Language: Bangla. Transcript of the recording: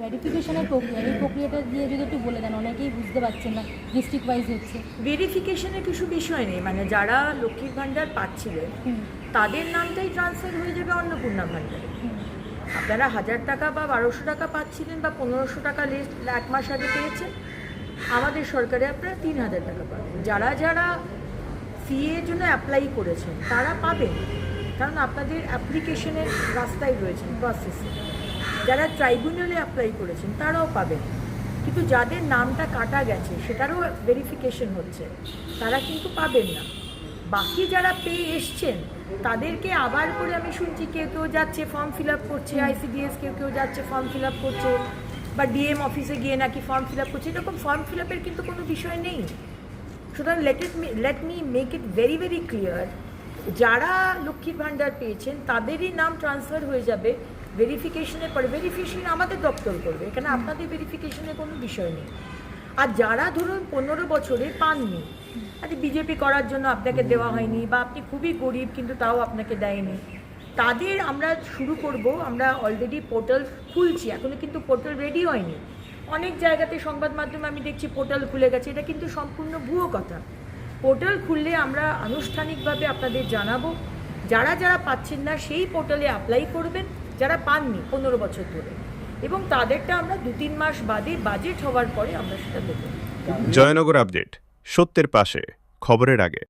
ভেরিফিকেশনের প্রক্রিয়া, এই প্রক্রিয়াটা দিয়ে যদি একটু বলে দেন, অনেকেই বুঝতে পারছেন না, ডিস্ট্রিক্ট ওয়াইজ হচ্ছে। ভেরিফিকেশনের কিছু বিষয় নেই, মানে যারা লক্ষ্মীর ভাণ্ডার পাচ্ছিলেন তাদের নামটাই ট্রান্সফার হয়ে যাবে অন্নপূর্ণা ভাণ্ডারে। আপনারা 1000 টাকা বা 1200 টাকা পাচ্ছিলেন বা 1500 টাকা লিস্ট এক মাস আগে পেয়েছেন, আমাদের সরকারে আপনারা 3000 টাকা পাবেন। যারা যারা সিএর জন্য অ্যাপ্লাই করেছেন তারা পাবেন, কারণ আপনাদের অ্যাপ্লিকেশনের রাস্তায় রয়েছেন, প্রসেসে। যারা ট্রাইব্যুনালে অ্যাপ্লাই করেছেন তারাও পাবেন, কিন্তু যাদের নামটা কাটা গেছে সেটারও ভেরিফিকেশন হচ্ছে, তারা কিন্তু পাবেন না। বাকি যারা পেয়ে এসছেন তাদেরকে আবার করে আমি শুনছি কেউ কেউ যাচ্ছে ফর্ম ফিল আপ করছে, আইসিডিএস কেউ কেউ যাচ্ছে ফর্ম ফিল আপ করছে, বা ডিএম অফিসে গিয়ে নাকি ফর্ম ফিল আপ করছে। এরকম ফর্ম ফিল আপের কিন্তু কোনো বিষয় নেই। সুতরাং let me make it very very clear, যারা লক্ষ্মীর ভাণ্ডার পেয়েছেন তাদেরই নাম ট্রান্সফার হয়ে যাবে ভেরিফিকেশনের পরে। ভেরিফিকেশন আমাদের দপ্তর করবে, এখানে আপনাদের ভেরিফিকেশনের কোনো বিষয় নেই। আর যারা ধরুন 15 বছরে পাননি, আচ্ছা বিজেপি করার জন্য আপনাকে দেওয়া হয়নি, বা আপনি খুবই গরিব কিন্তু তাও আপনাকে দেয়নি, তাদের আমরা শুরু করব। আমরা অলরেডি পোর্টাল খুলছি, এখনও কিন্তু পোর্টাল রেডি হয়নি। অনেক জায়গাতে সংবাদ মাধ্যমে আমি দেখছি পোর্টাল খুলে গেছে, এটা কিন্তু সম্পূর্ণ ভুয়ো কথা। পোর্টাল খুললে আমরা আনুষ্ঠানিকভাবে আপনাদের জানাবো। যারা যারা পাচ্ছেন না সেই পোর্টালে অ্যাপ্লাই করবেন, যারা পাননি 15 বছর ধরে, এবং তাদেরটা আমরা 2-3 মাস বাদে বাজেট হওয়ার পরে আমরা সেটা দেবো। জয়নগর আপডেট, সত্যের পাশে, খবরের আগে।